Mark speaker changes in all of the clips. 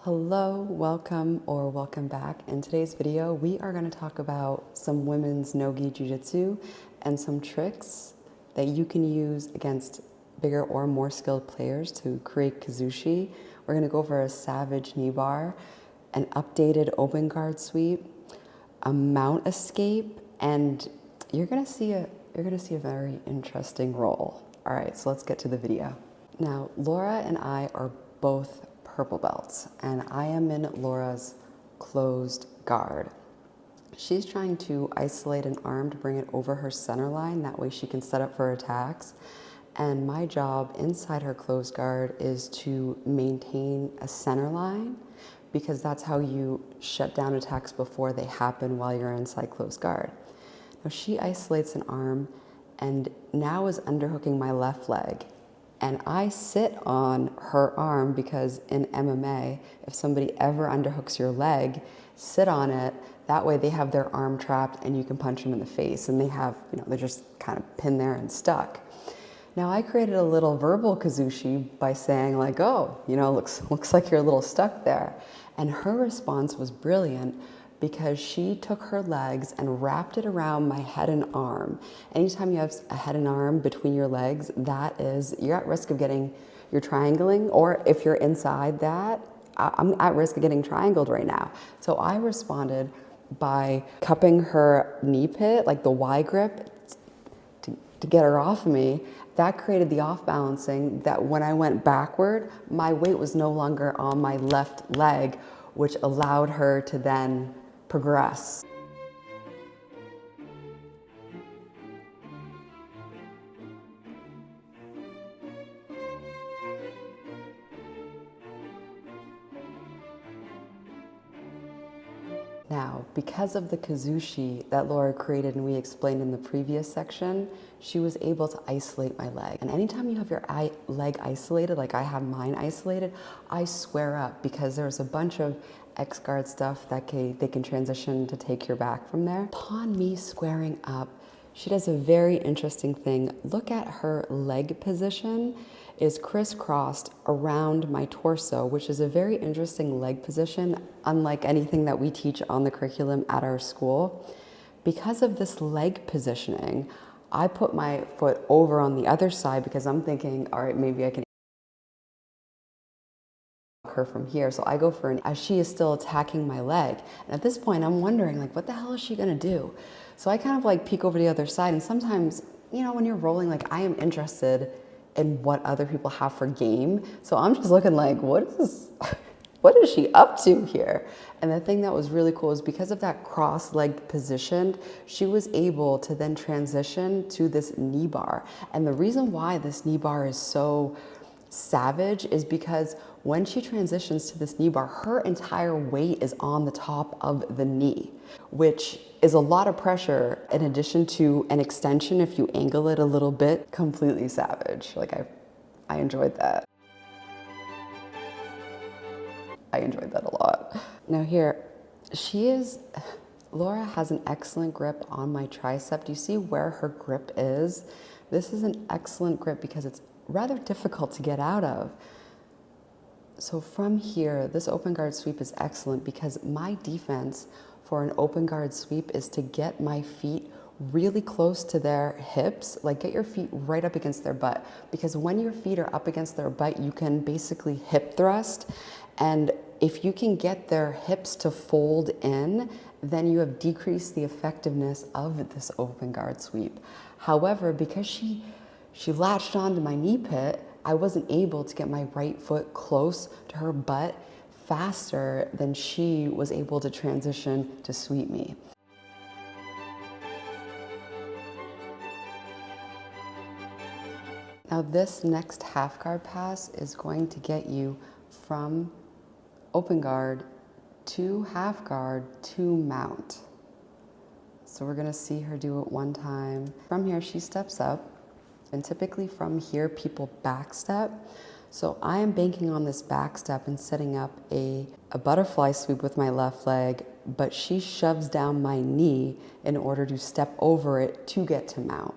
Speaker 1: Hello, welcome back. In today's video, we are going to talk about some women's Nogi jiu-jitsu and some tricks that you can use against bigger or more skilled players to create Kuzushi. We're going to go over a savage Kneebar, an updated open guard sweep, a mount escape, and you're going to see a very interesting roll. All right, so let's get to the video. Now, Laura and I are both purple belts, and I am in Laura's closed guard. She's trying to isolate an arm to bring it over her center line, that way she can set up for attacks. And my job inside her closed guard is to maintain a center line, because that's how you shut down attacks before they happen while you're inside closed guard. Now she isolates an arm and now is underhooking my left leg. And I sit on her arm because in MMA, if somebody ever underhooks your leg, sit on it. That way they have their arm trapped and you can punch them in the face. And they have, they're just kind of pinned there and stuck. Now I created a little verbal Kuzushi by saying like, oh, looks like you're a little stuck there. And her response was brilliant, because she took her legs and wrapped it around my head and arm. Anytime you have a head and arm between your legs, you're at risk of getting your triangling, or if you're inside that, I'm at risk of getting triangled right now. So I responded by cupping her knee pit, like the Y grip, to get her off of me. That created the off balancing that when I went backward, my weight was no longer on my left leg, which allowed her to then progress. Now, because of the Kuzushi that Laura created and we explained in the previous section, she was able to isolate my leg. And anytime you have your leg isolated, like I have mine isolated, I square up, because there's a bunch of X-guard stuff that they can transition to take your back from there. Upon me squaring up, she does a very interesting thing. Look at her leg position is crisscrossed around my torso, which is a very interesting leg position, unlike anything that we teach on the curriculum at our school. Because of this leg positioning, I put my foot over on the other side because I'm thinking, all right, maybe I can her from here. So I go for an, as she is still attacking my leg. And at this point, I'm wondering, like, what the hell is she gonna do? So I kind of like peek over the other side. And sometimes, when you're rolling, like, I am interested in what other people have for game. So I'm just looking like, what is she up to here? And the thing that was really cool is because of that cross leg position, she was able to then transition to this Kneebar. And the reason why this Kneebar is so savage is because when she transitions to this Kneebar, her entire weight is on the top of the knee, which is a lot of pressure in addition to an extension if you angle it a little bit. Completely savage. Like I enjoyed that. I enjoyed that a lot. Now here, Laura has an excellent grip on my tricep. Do you see where her grip is? This is an excellent grip because it's rather difficult to get out of. So from here, this open guard sweep is excellent because my defense for an open guard sweep is to get my feet really close to their hips, like get your feet right up against their butt. Because when your feet are up against their butt, you can basically hip thrust. And if you can get their hips to fold in, then you have decreased the effectiveness of this open guard sweep. However, because she latched onto my knee pit, I wasn't able to get my right foot close to her butt faster than she was able to transition to sweep me. Now this next half guard pass is going to get you from open guard to half guard to mount. So we're gonna see her do it one time. From here, she steps up. And typically from here, people backstep. So I am banking on this backstep and setting up a butterfly sweep with my left leg, but she shoves down my knee in order to step over it to get to mount.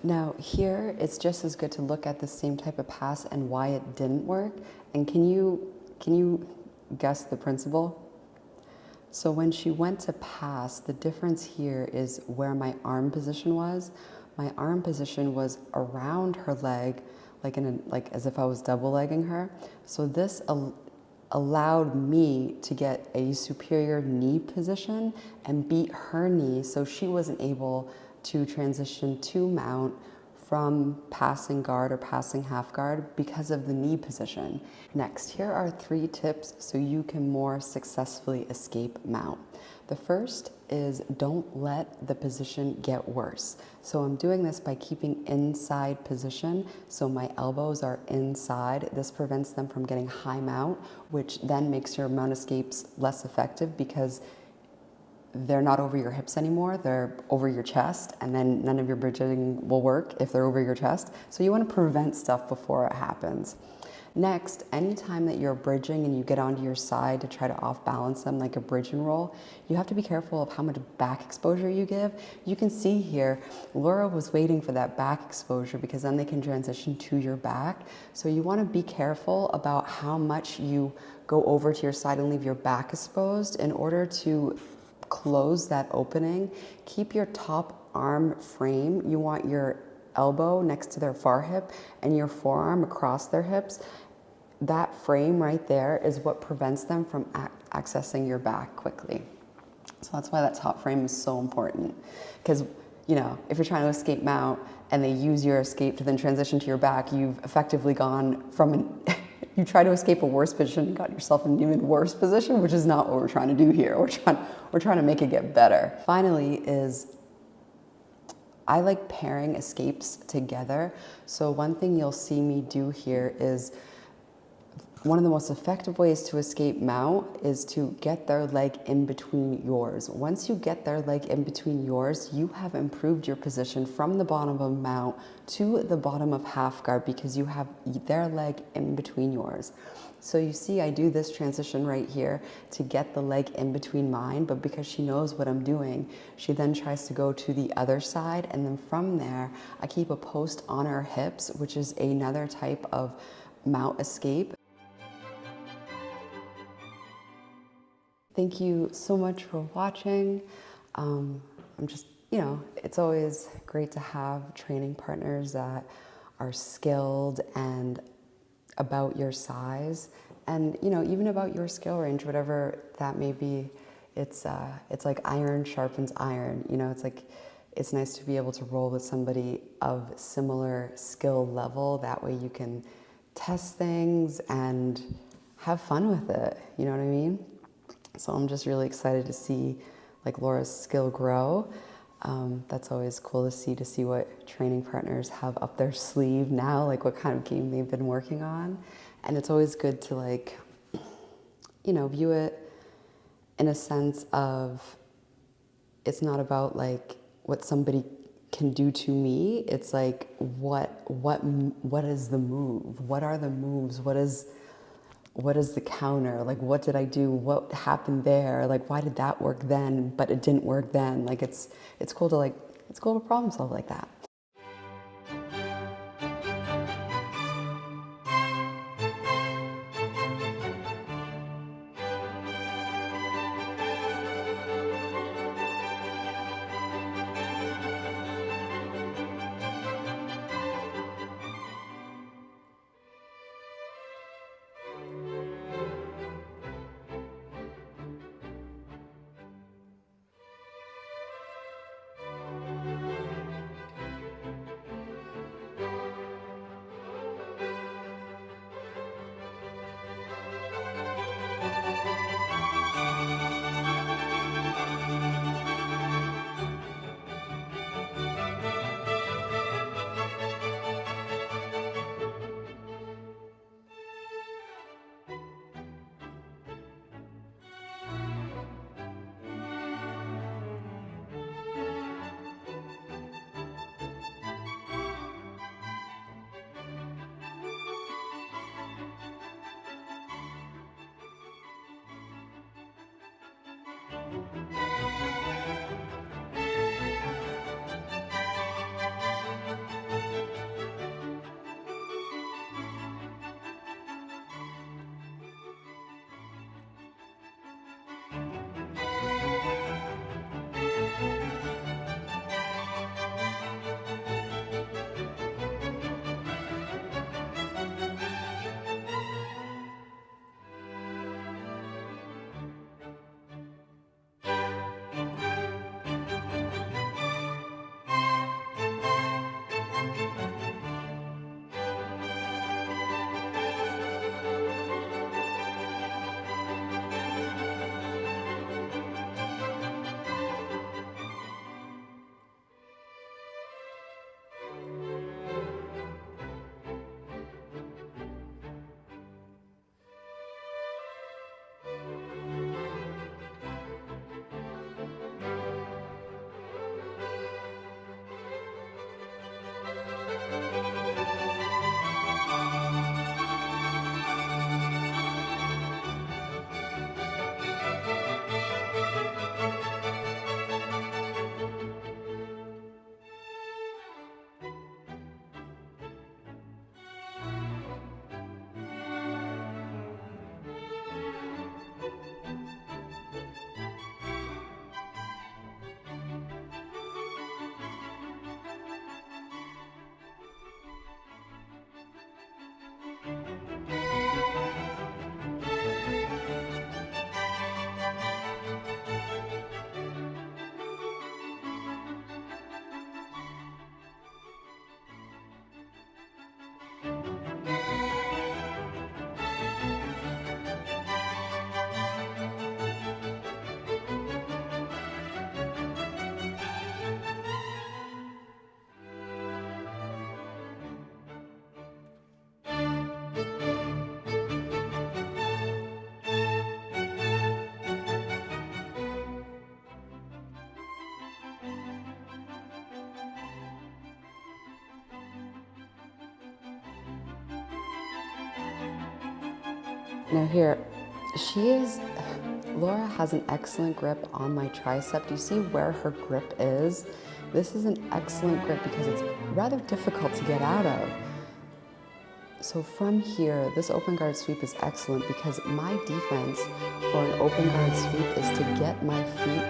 Speaker 1: Now here, it's just as good to look at the same type of pass and why it didn't work. And can you guess the principle? So when she went to pass, the difference here is where my arm position was. My arm position was around her leg, like as if I was double legging her. So this allowed me to get a superior knee position and beat her knee, so she wasn't able to transition to mount from passing guard or passing half guard because of the knee position. Next, here are 3 tips so you can more successfully escape mount. The first is don't let the position get worse. So I'm doing this by keeping inside position, so my elbows are inside. This prevents them from getting high mount, which then makes your mount escapes less effective because they're not over your hips anymore, they're over your chest, and then none of your bridging will work if they're over your chest. So you want to prevent stuff before it happens. Next, anytime that you're bridging and you get onto your side to try to off balance them like a bridge and roll, you have to be careful of how much back exposure you give. You can see here, Laura was waiting for that back exposure because then they can transition to your back. So you want to be careful about how much you go over to your side and leave your back exposed in order to close that opening. Keep your top arm frame. You want your elbow next to their far hip and your forearm across their hips. That frame right there is what prevents them from accessing your back quickly. So that's why that top frame is so important. Because, you know, if you're trying to escape mount and they use your escape to then transition to your back, you've effectively gone from you try to escape a worse position and got yourself in an even worse position, which is not what we're trying to do here. We're trying to make it get better. Finally is, I like pairing escapes together. So one thing you'll see me do here is, one of the most effective ways to escape mount is to get their leg in between yours. Once you get their leg in between yours, you have improved your position from the bottom of mount to the bottom of half guard because you have their leg in between yours. So you see I do this transition right here to get the leg in between mine, but because she knows what I'm doing, she then tries to go to the other side, and then from there, I keep a post on her hips, which is another type of mount escape. Thank you so much for watching. I'm just, you know, it's always great to have training partners that are skilled and about your size and, you know, even about your skill range, whatever that may be. It's like iron sharpens iron, you know, it's nice to be able to roll with somebody of similar skill level. That way you can test things and have fun with it, you know what I mean? So I'm just really excited to see like Laura's skill grow. That's always cool to see what training partners have up their sleeve now, like what kind of game they've been working on. And it's always good to like, you know, view it in a sense of, it's not about like what somebody can do to me. It's like, what is the move? What are the moves? What is the counter? Like, what did I do? What happened there? Like, why did that work then, but it didn't work then? Like, it's cool to problem solve like that. Now here, Laura has an excellent grip on my tricep. Do you see where her grip is? This is an excellent grip because it's rather difficult to get out of. So from here, this open guard sweep is excellent because my defense for an open guard sweep is to get my feet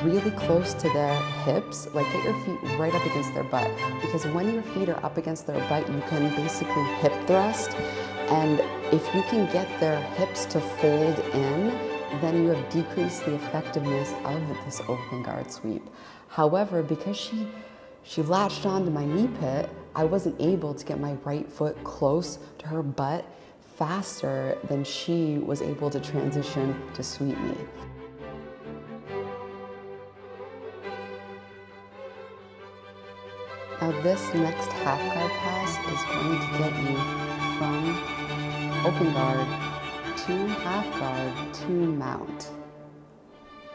Speaker 1: really close to their hips, like get your feet right up against their butt. Because when your feet are up against their butt, you can basically hip thrust. And if you can get their hips to fold in, then you have decreased the effectiveness of this open guard sweep. However, because she latched onto my knee pit, I wasn't able to get my right foot close to her butt faster than she was able to transition to sweep me. Now this next half guard pass is going to get you from open guard to half guard to mount.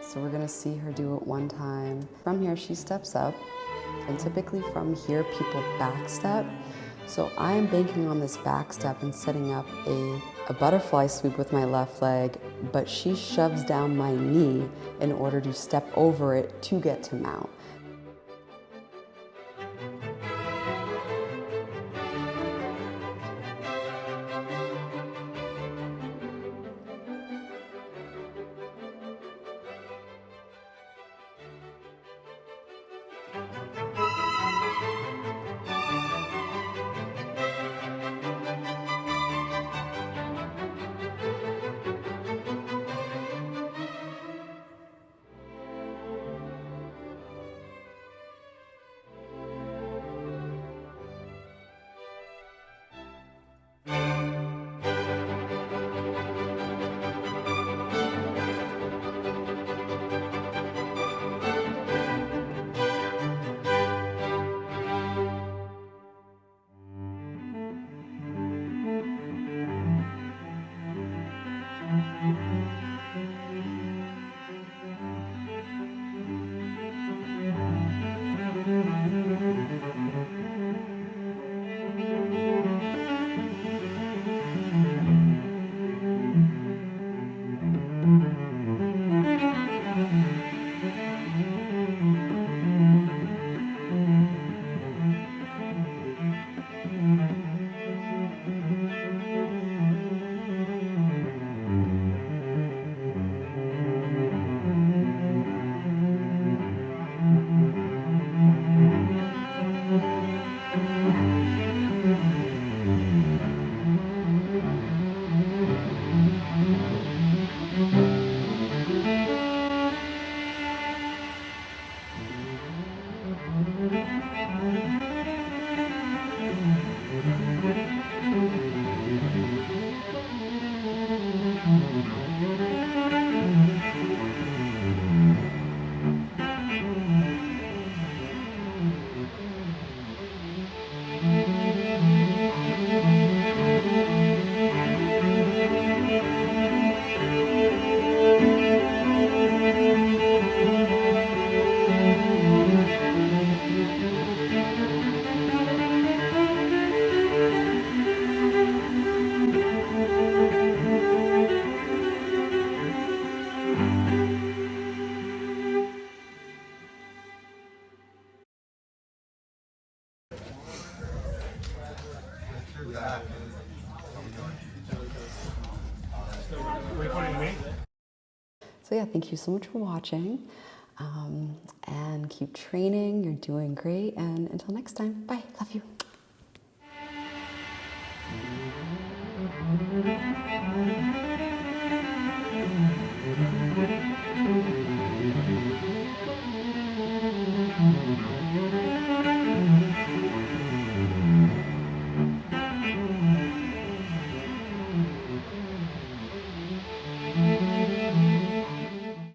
Speaker 1: So we're gonna see her do it one time. From here, she steps up, and typically from here, people back step. So I am banking on this back step and setting up a butterfly sweep with my left leg, but she shoves down my knee in order to step over it to get to mount. So yeah, thank you so much for watching, and keep training. You're doing great, and until next time, bye. Love you.